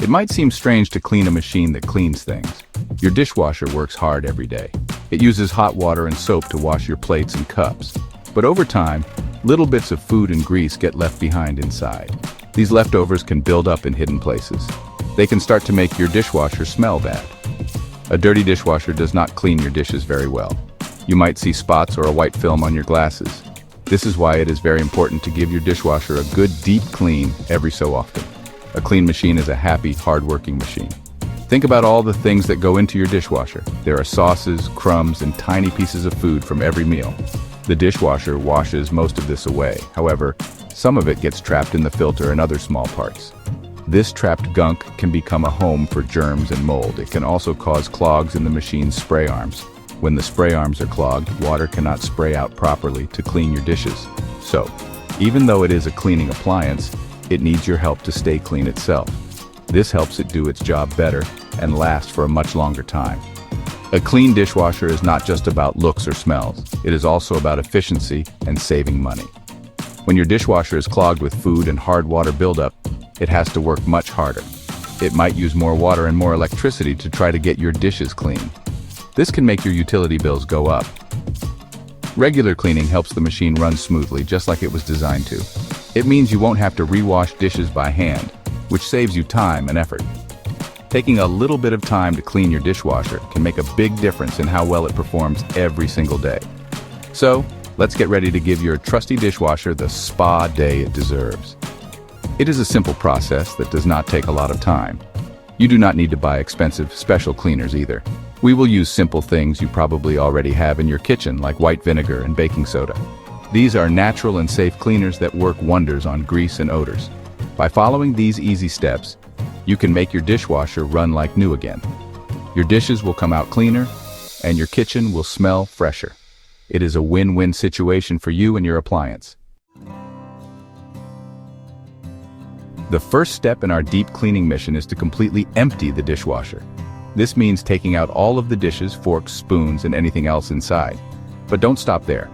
It might seem strange to clean a machine that cleans things. Your dishwasher works hard every day. It uses hot water and soap to wash your plates and cups. But over time, little bits of food and grease get left behind inside. These leftovers can build up in hidden places. They can start to make your dishwasher smell bad. A dirty dishwasher does not clean your dishes very well. You might see spots or a white film on your glasses. This is why it is very important to give your dishwasher a good deep clean every so often. A clean machine is a happy, hard-working machine. Think about all the things that go into your dishwasher. There are sauces, crumbs, and tiny pieces of food from every meal. The dishwasher washes most of this away. However, some of it gets trapped in the filter and other small parts. This trapped gunk can become a home for germs and mold. It can also cause clogs in the machine's spray arms. When the spray arms are clogged, water cannot spray out properly to clean your dishes. So, even though it is a cleaning appliance, it needs your help to stay clean itself. This helps it do its job better and last for a much longer time. A clean dishwasher is not just about looks or smells. It is also about efficiency and saving money. When your dishwasher is clogged with food and hard water buildup, it has to work much harder. It might use more water and more electricity to try to get your dishes clean. This can make your utility bills go up. Regular cleaning helps the machine run smoothly, just like it was designed to. It means you won't have to rewash dishes by hand, which saves you time and effort. Taking a little bit of time to clean your dishwasher can make a big difference in how well it performs every single day. So, let's get ready to give your trusty dishwasher the spa day it deserves. It is a simple process that does not take a lot of time. You do not need to buy expensive, special cleaners either. We will use simple things you probably already have in your kitchen, like white vinegar and baking soda. These are natural and safe cleaners that work wonders on grease and odors. By following these easy steps, you can make your dishwasher run like new again. Your dishes will come out cleaner, and your kitchen will smell fresher. It is a win-win situation for you and your appliance. The first step in our deep cleaning mission is to completely empty the dishwasher. This means taking out all of the dishes, forks, spoons, and anything else inside. But don't stop there.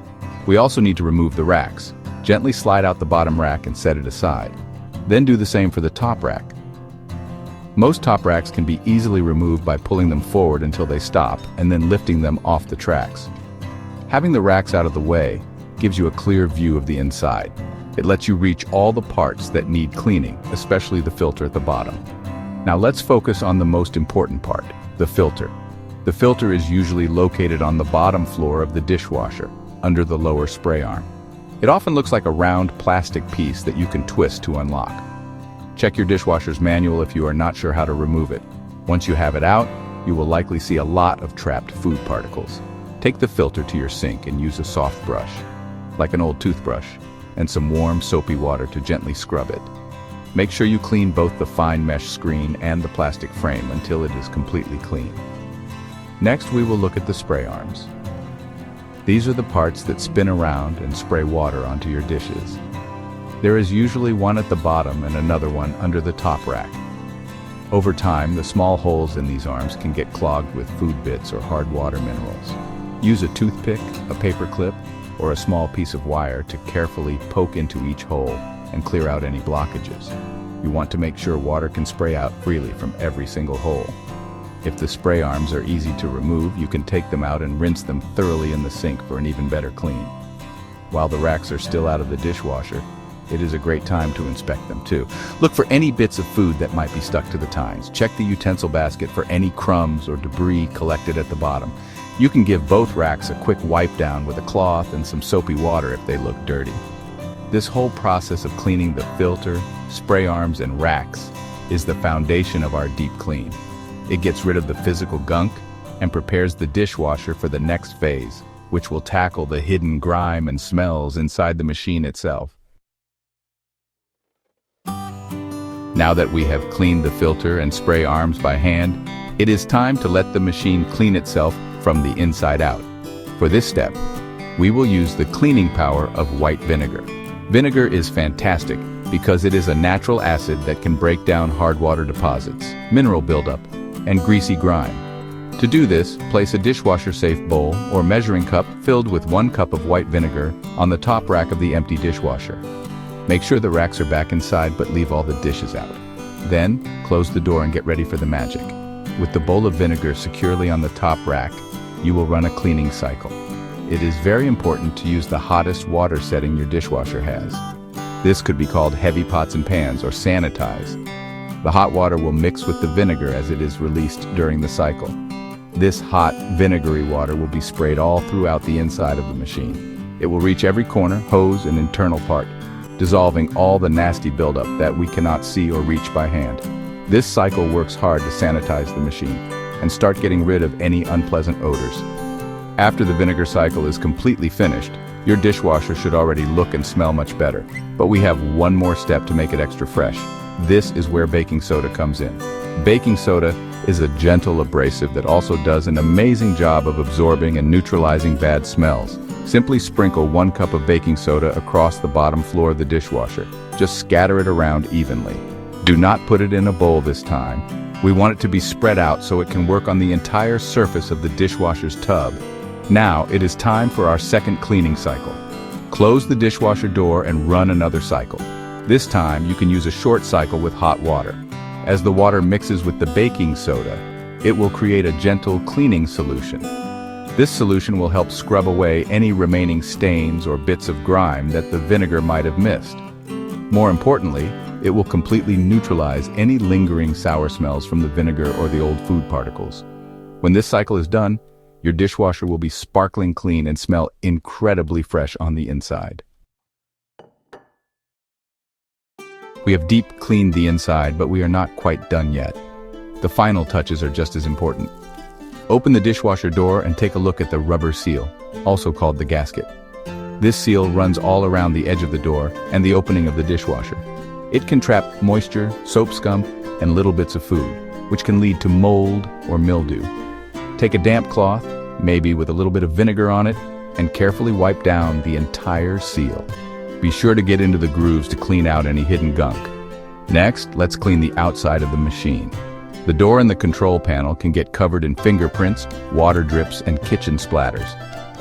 We also need to remove the racks. Gently slide out the bottom rack and set it aside. Then do the same for the top rack. Most top racks can be easily removed by pulling them forward until they stop and then lifting them off the tracks. Having the racks out of the way gives you a clear view of the inside. It lets you reach all the parts that need cleaning, especially the filter at the bottom. Now let's focus on the most important part, the filter. The filter is usually located on the bottom floor of the dishwasher, under the lower spray arm. It often looks like a round plastic piece that you can twist to unlock. Check your dishwasher's manual if you are not sure how to remove it. Once you have it out, you will likely see a lot of trapped food particles. Take the filter to your sink and use a soft brush, like an old toothbrush, and some warm, soapy water to gently scrub it. Make sure you clean both the fine mesh screen and the plastic frame until it is completely clean. Next, we will look at the spray arms. These are the parts that spin around and spray water onto your dishes. There is usually one at the bottom and another one under the top rack. Over time, the small holes in these arms can get clogged with food bits or hard water minerals. Use a toothpick, a paper clip, or a small piece of wire to carefully poke into each hole and clear out any blockages. You want to make sure water can spray out freely from every single hole. If the spray arms are easy to remove, you can take them out and rinse them thoroughly in the sink for an even better clean. While the racks are still out of the dishwasher, it is a great time to inspect them too. Look for any bits of food that might be stuck to the tines. Check the utensil basket for any crumbs or debris collected at the bottom. You can give both racks a quick wipe down with a cloth and some soapy water if they look dirty. This whole process of cleaning the filter, spray arms, and racks is the foundation of our deep clean. It gets rid of the physical gunk and prepares the dishwasher for the next phase, which will tackle the hidden grime and smells inside the machine itself. Now that we have cleaned the filter and spray arms by hand, it is time to let the machine clean itself from the inside out. For this step, we will use the cleaning power of white vinegar. Vinegar is fantastic because it is a natural acid that can break down hard water deposits, mineral buildup, and greasy grime. To do this, place a dishwasher-safe bowl or measuring cup filled with 1 cup of white vinegar on the top rack of the empty dishwasher. Make sure the racks are back inside, but leave all the dishes out. Then, close the door and get ready for the magic. With the bowl of vinegar securely on the top rack, you will run a cleaning cycle. It is very important to use the hottest water setting your dishwasher has. This could be called heavy pots and pans or sanitize. The hot water will mix with the vinegar as it is released during the cycle. This hot, vinegary water will be sprayed all throughout the inside of the machine. It will reach every corner, hose, and internal part, dissolving all the nasty buildup that we cannot see or reach by hand. This cycle works hard to sanitize the machine and start getting rid of any unpleasant odors. After the vinegar cycle is completely finished, your dishwasher should already look and smell much better. But we have one more step to make it extra fresh. This is where baking soda comes in. Baking soda is a gentle abrasive that also does an amazing job of absorbing and neutralizing bad smells. Simply sprinkle 1 cup of baking soda across the bottom floor of the dishwasher. Just scatter it around evenly. Do not put it in a bowl this time. We want it to be spread out so it can work on the entire surface of the dishwasher's tub. Now it is time for our second cleaning cycle. Close the dishwasher door and run another cycle. This time you can use a short cycle with hot water. As the water mixes with the baking soda, it will create a gentle cleaning solution. This solution will help scrub away any remaining stains or bits of grime that the vinegar might have missed. More importantly, it will completely neutralize any lingering sour smells from the vinegar or the old food particles. When this cycle is done, your dishwasher will be sparkling clean and smell incredibly fresh on the inside. We have deep cleaned the inside, but we are not quite done yet. The final touches are just as important. Open the dishwasher door and take a look at the rubber seal, also called the gasket. This seal runs all around the edge of the door and the opening of the dishwasher. It can trap moisture, soap scum, and little bits of food, which can lead to mold or mildew. Take a damp cloth, maybe with a little bit of vinegar on it, and carefully wipe down the entire seal. Be sure to get into the grooves to clean out any hidden gunk. Next, let's clean the outside of the machine. The door and the control panel can get covered in fingerprints, water drips, and kitchen splatters.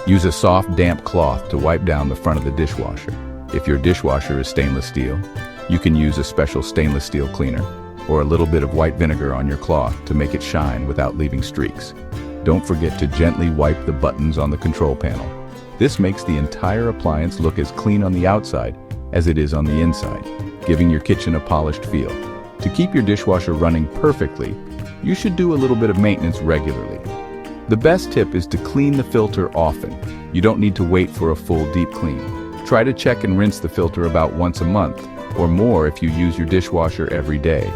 Use a soft, damp cloth to wipe down the front of the dishwasher. If your dishwasher is stainless steel, you can use a special stainless steel cleaner or a little bit of white vinegar on your cloth to make it shine without leaving streaks. Don't forget to gently wipe the buttons on the control panel. This makes the entire appliance look as clean on the outside as it is on the inside, giving your kitchen a polished feel. To keep your dishwasher running perfectly, you should do a little bit of maintenance regularly. The best tip is to clean the filter often. You don't need to wait for a full deep clean. Try to check and rinse the filter about once a month, or more if you use your dishwasher every day.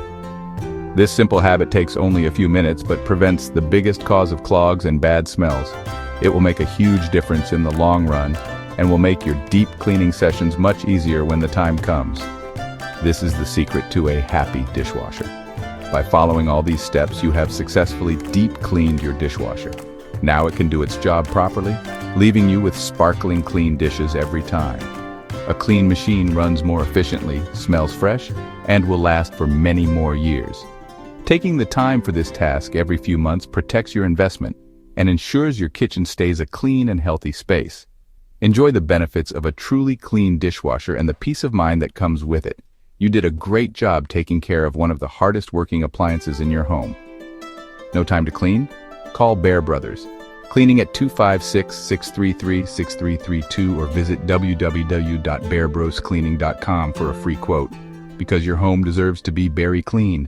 This simple habit takes only a few minutes but prevents the biggest cause of clogs and bad smells. It will make a huge difference in the long run and will make your deep cleaning sessions much easier when the time comes. This is the secret to a happy dishwasher. By following all these steps, you have successfully deep cleaned your dishwasher. Now it can do its job properly, leaving you with sparkling clean dishes every time. A clean machine runs more efficiently, smells fresh, and will last for many more years. Taking the time for this task every few months protects your investment and ensures your kitchen stays a clean and healthy space. Enjoy the benefits of a truly clean dishwasher and the peace of mind that comes with it. You did a great job taking care of one of the hardest working appliances in your home. No time to clean? Call Bear Brothers. Cleaning at 256-633-6332 or visit www.bearbroscleaning.com for a free quote, because your home deserves to be berry clean.